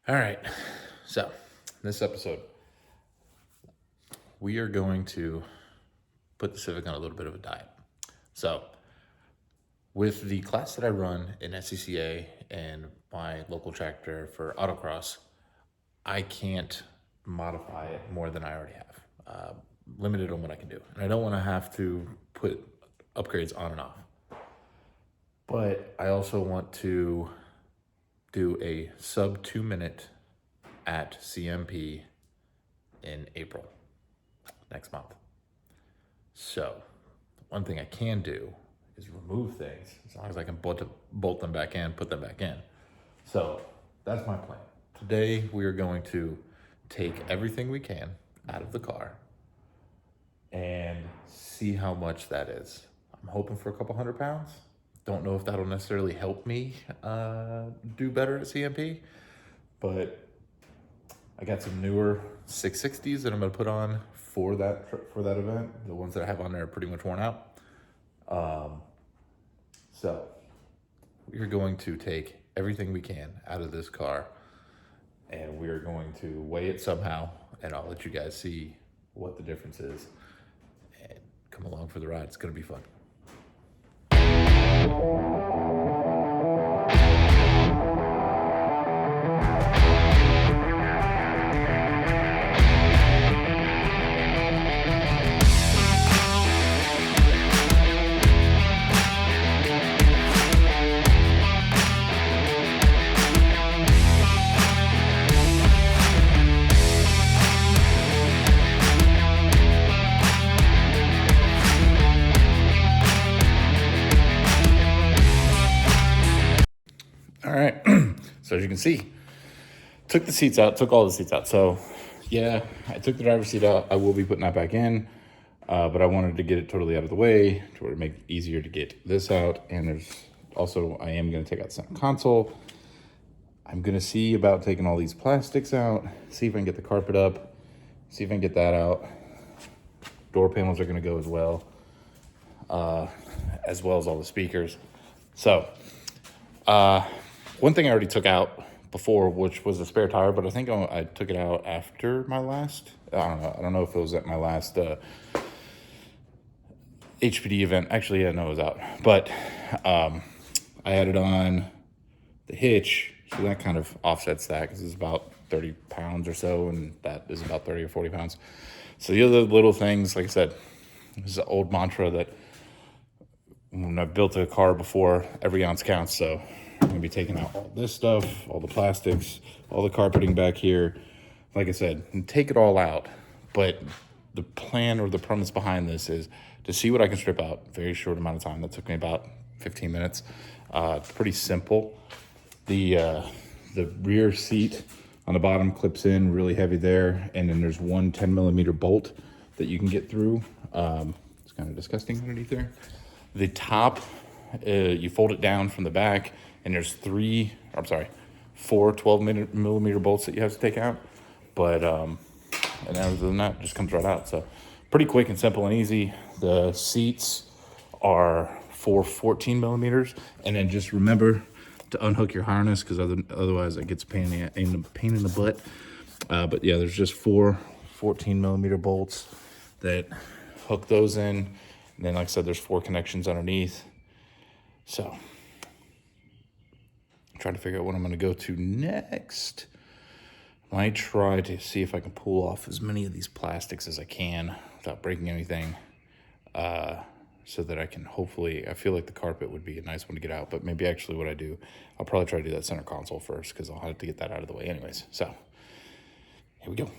All right, so this episode, we are going to put the Civic on a little bit of a diet. So with the class that I run in SCCA and my local tractor for Autocross, I can't modify it more than I already have. Limited on what I can do. And I don't want to have to put upgrades on and off. But I also want to do a sub 2 minute at CMP in April next month. So one thing I can do is remove things as long as I can bolt them back in, put them back in. So that's my plan. Today we are going to take everything we can out of the car and see how much that is. I'm hoping for a couple 100 pounds. Don't know if that'll necessarily help me do better at CMP, but I got some newer 660s that I'm gonna put on for that event. The ones that I have on there are pretty much worn out. So we're going to take everything we can out of this car and we're going to weigh it somehow, and I'll let you guys see what the difference is and come along for the ride. It's gonna be fun. All right, so as you can see, took all the seats out. So yeah, I took the driver's seat out. I will be putting that back in, but I wanted to get it totally out of the way to where it make it easier to get this out. And there's also, I am gonna take out the center console. I'm gonna see about taking all these plastics out, see if I can get the carpet up, see if I can get that out. Door panels are gonna go as well as all the speakers. So, one thing I already took out before, which was the spare tire, but I think I took it out after my last, I don't know if it was at my last HPD event. Actually, yeah, no, it was out. But I added on the hitch, so that kind of offsets that because it's about 30 pounds or so, and that is about 30 or 40 pounds. So the other little things, like I said, this is an old mantra that when I've built a car before, every ounce counts. So I'm gonna be taking out all this stuff, all the plastics, all the carpeting back here. Like I said, and take it all out. But the plan or the premise behind this is to see what I can strip out. Very short amount of time. That took me about 15 minutes. It's pretty simple. The rear seat on the bottom clips in really heavy there, and then there's one 10mm bolt that you can get through. It's kind of disgusting underneath there. The top, you fold it down from the back, and there's four 12mm bolts that you have to take out. But, and other than that, it just comes right out. So pretty quick and simple and easy. The seats are for 14mm. And then just remember to unhook your harness, because otherwise it gets a pain in the butt. But yeah, there's just four 14mm bolts that hook those in. And then, like I said, there's 4 connections underneath. So I'm trying to figure out what I'm going to go to next. I might try to see if I can pull off as many of these plastics as I can without breaking anything, so that I can hopefully, I feel like the carpet would be a nice one to get out, but maybe actually what I do, I'll probably try to do that center console first because I'll have to get that out of the way anyways. So here we go.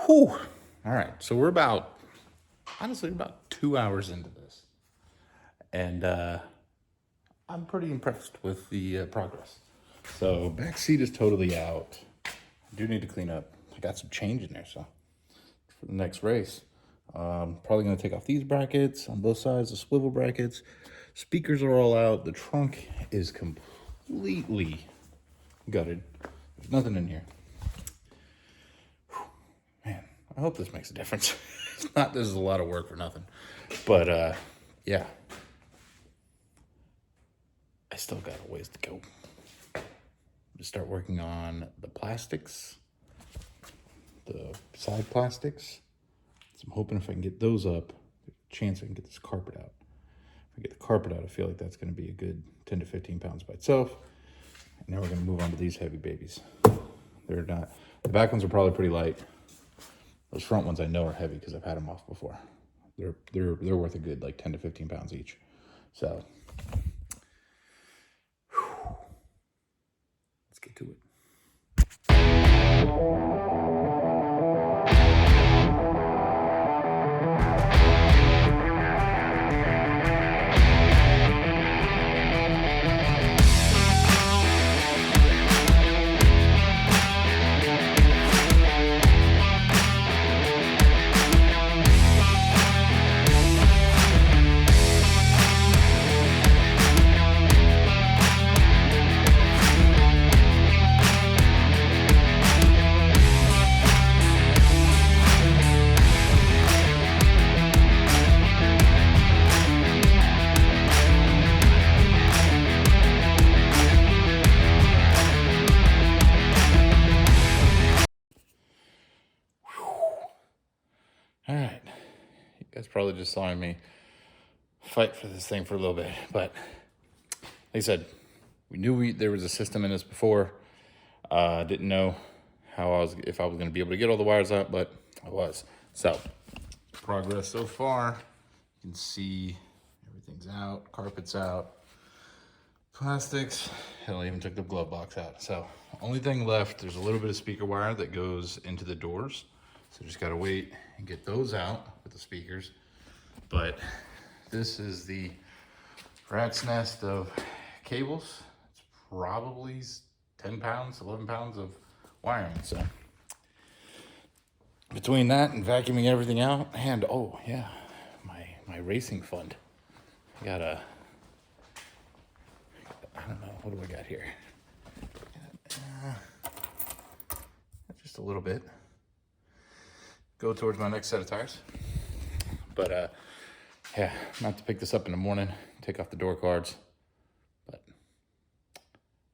Whew. All right, so we're honestly about 2 hours into this, and I'm pretty impressed with the progress. So back seat is totally out. I do need to clean up. I got some change in there, so for the next race, probably gonna take off these brackets on both sides, the swivel brackets. Speakers are all out. The trunk is completely gutted. There's nothing in here. Whew. Man, I hope this makes a difference. It's not, this is a lot of work for nothing, but yeah. I still got a ways to go. To start working on the plastics, the side plastics. So I'm hoping if I can get those up, there's a chance I can get this carpet out. If I get the carpet out, I feel like that's going to be a good 10 to 15 pounds by itself. And now we're going to move on to these heavy babies. They're not, the back ones are probably pretty light. Those front ones I know are heavy because I've had them off before. They're worth a good like 10 to 15 pounds each. So let's get to it. All right, you guys probably just saw me fight for this thing for a little bit, but like I said, we knew there was a system in this before. Didn't know if I was going to be able to get all the wires out, but I was. So progress so far, you can see everything's out, carpet's out, plastics. Hell, I even took the glove box out. So only thing left, there's a little bit of speaker wire that goes into the doors. So just gotta wait and get those out with the speakers. But this is the rat's nest of cables. It's probably 10 pounds, 11 pounds of wiring. So between that and vacuuming everything out, and oh yeah, my racing fund. I got I don't know, what do I got here? Just a little bit. Go towards my next set of tires. But yeah, not to pick this up in the morning, take off the door cards, but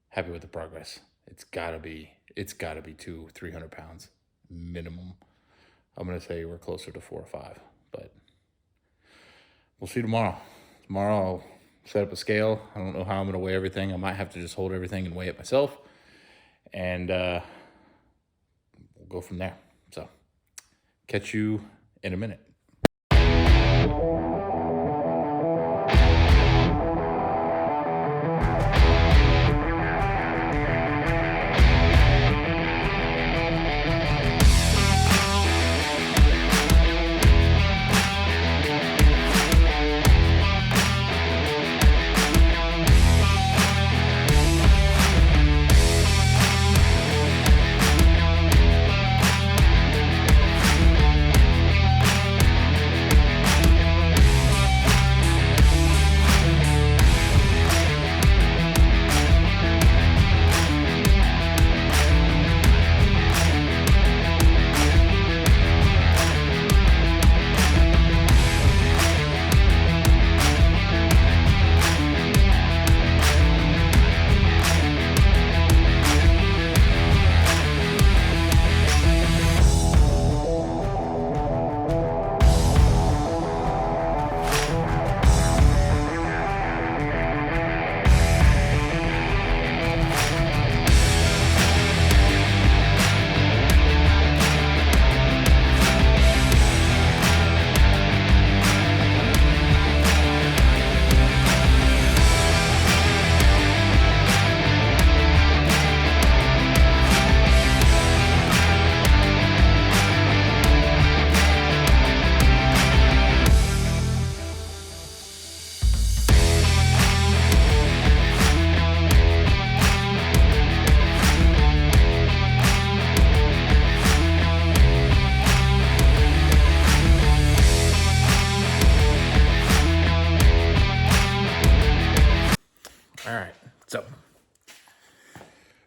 happy with the progress. It's gotta be 200-300 pounds minimum. I'm gonna say we're closer to 4 or 5, but we'll see tomorrow. Tomorrow I'll set up a scale. I don't know how I'm gonna weigh everything. I might have to just hold everything and weigh it myself, and we'll go from there. So catch you in a minute.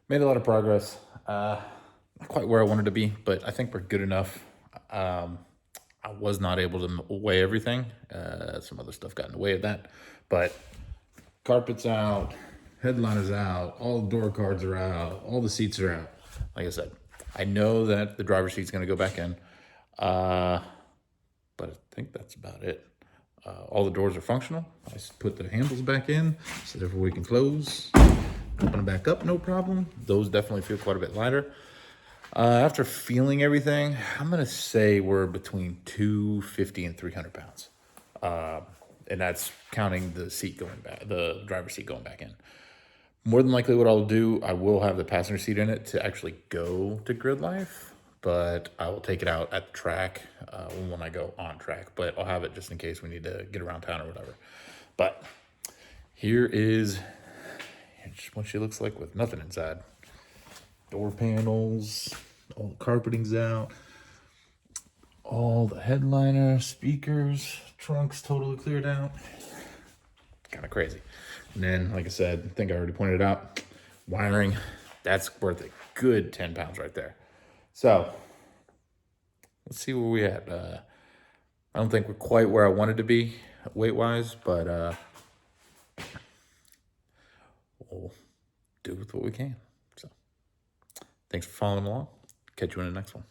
Made a lot of progress. Not quite where I wanted to be, but I think we're good enough. I was not able to weigh everything. Some other stuff got in the way of that, but carpet's out, headliner's out, all the door cards are out, all the seats are out. Like I said, I know that the driver's seat's going to go back in, but I think that's about it. All the doors are functional. I just put the handles back in so therefore we can close. Open them back up, no problem. Those definitely feel quite a bit lighter. After feeling everything, I'm gonna say we're between 250 and 300 pounds. And that's counting the seat going back, the driver's seat going back in. More than likely what I'll do, I will have the passenger seat in it to actually go to Gridlife, but I will take it out at the track when I go on track, but I'll have it just in case we need to get around town or whatever. But here is just what she looks like with nothing inside. Door panels, all the carpeting's out, all the headliner, speakers, trunks totally cleared out. Kind of crazy. And then, like I said, I think I already pointed out, wiring, that's worth a good 10 pounds right there. So, let's see where we at. I don't think we're quite where I wanted to be weight-wise, but we'll do with what we can. So, thanks for following along. Catch you in the next one.